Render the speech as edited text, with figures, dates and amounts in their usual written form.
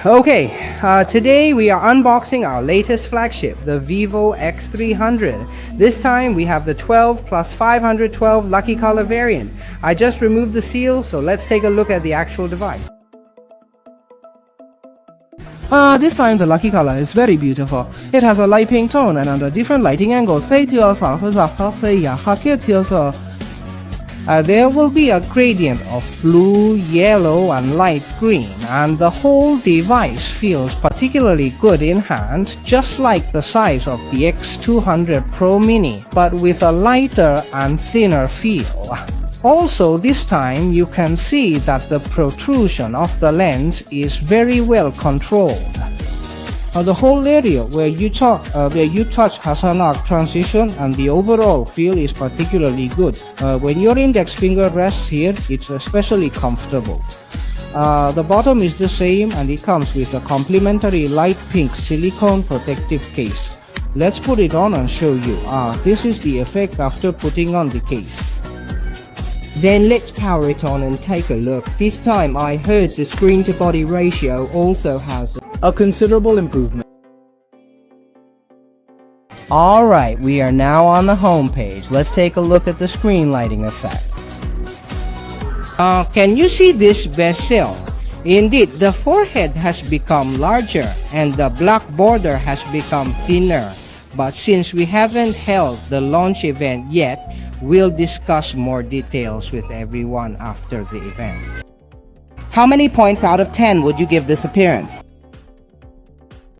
Today we are unboxing our latest flagship, the Vivo X300. This time we have the 12 plus 512 Lucky Color variant. I just removed the seal, so let's take a look at the actual device. This time the Lucky Color is very beautiful. It has a light pink tone and under different lighting angles. There will be a gradient of blue, yellow and light green, and the whole device feels particularly good in hand, just like the size of the X200 Pro Mini, but with a lighter and thinner feel. Also, this time you can see that the protrusion of the lens is very well controlled. The whole area where you touch has an arc transition, and the overall feel is particularly good. When your index finger rests here, it's especially comfortable. The bottom is the same, and it comes with a complimentary light pink silicone protective case. Let's put it on and show you. This is the effect after putting on the case. Then let's power it on and take a look. This time I heard the screen to body ratio also has a considerable improvement. Alright, we are now on the home page. Let's take a look at the screen lighting effect. Can you see this bezel? Indeed, the forehead has become larger and the black border has become thinner. But since we haven't held the launch event yet, we'll discuss more details with everyone after the event. How many points out of 10 would you give this appearance?